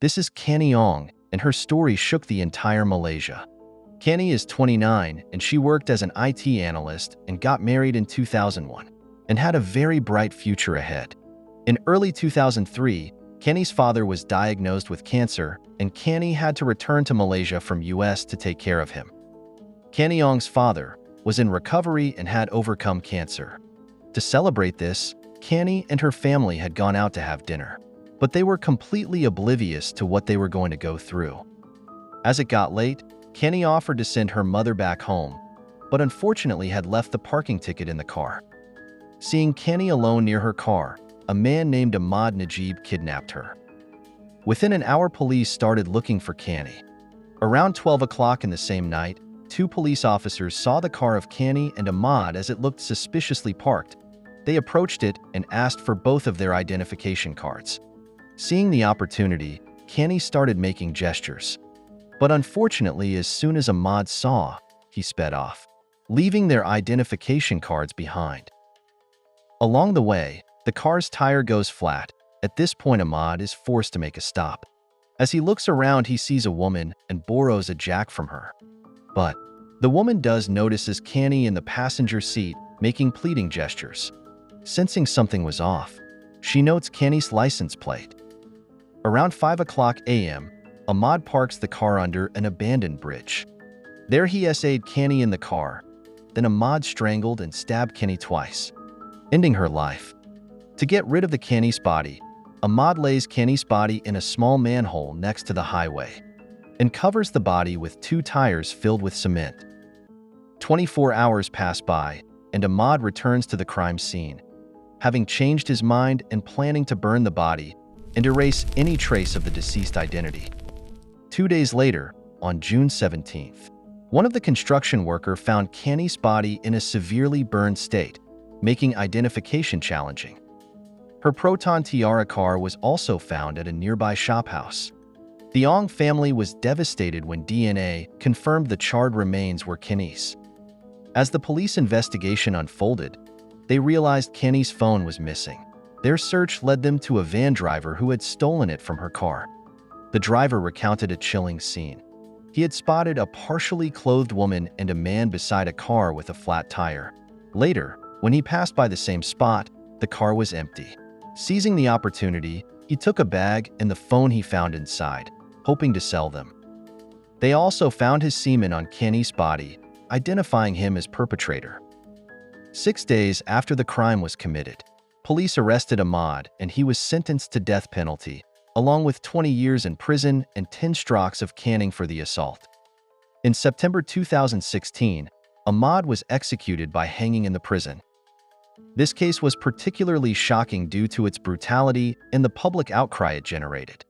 This is Canny Ong, and her story shook the entire Malaysia. Canny is 29, and she worked as an IT analyst and got married in 2001, and had a very bright future ahead. In early 2003, Canny's father was diagnosed with cancer, and Canny had to return to Malaysia from US to take care of him. Canny Ong's father was in recovery and had overcome cancer. To celebrate this, Canny and her family had gone out to have dinner, but they were completely oblivious to what they were going to go through. As it got late, Canny offered to send her mother back home, but unfortunately had left the parking ticket in the car. Seeing Canny alone near her car, a man named Ahmad Najib kidnapped her. Within an hour, police started looking for Canny. Around 12 o'clock in the same night, two police officers saw the car of Canny and Ahmad as it looked suspiciously parked. They approached it and asked for both of their identification cards. Seeing the opportunity, Canny started making gestures. But unfortunately, as soon as Ahmad saw, he sped off, leaving their identification cards behind. Along the way, the car's tire goes flat. At this point, Ahmad is forced to make a stop. As he looks around, he sees a woman and borrows a jack from her. But the woman does notices Canny in the passenger seat, making pleading gestures. Sensing something was off, she notes Canny's license plate. Around 5 o'clock a.m., Ahmad parks the car under an abandoned bridge. There he essayed Canny in the car. Then Ahmad strangled and stabbed Canny twice, ending her life. To get rid of the Canny's body, Ahmad lays Canny's body in a small manhole next to the highway and covers the body with 2 tires filled with cement. 24 hours pass by, and Ahmad returns to the crime scene, having changed his mind and planning to burn the body and erase any trace of the deceased identity. 2 days later, on June 17th, one of the construction workers found Canny's body in a severely burned state, making identification challenging. Her Proton Tiara car was also found at a nearby shophouse. The Ong family was devastated when DNA confirmed the charred remains were Canny's. As the police investigation unfolded, they realized Canny's phone was missing. Their search led them to a van driver who had stolen it from her car. The driver recounted a chilling scene. He had spotted a partially clothed woman and a man beside a car with a flat tire. Later, when he passed by the same spot, the car was empty. Seizing the opportunity, he took a bag and the phone he found inside, hoping to sell them. They also found his semen on Canny's body, identifying him as perpetrator. 6 days after the crime was committed, police arrested Ahmad and he was sentenced to death penalty, along with 20 years in prison and 10 strokes of caning for the assault. In September 2016, Ahmad was executed by hanging in the prison. This case was particularly shocking due to its brutality and the public outcry it generated.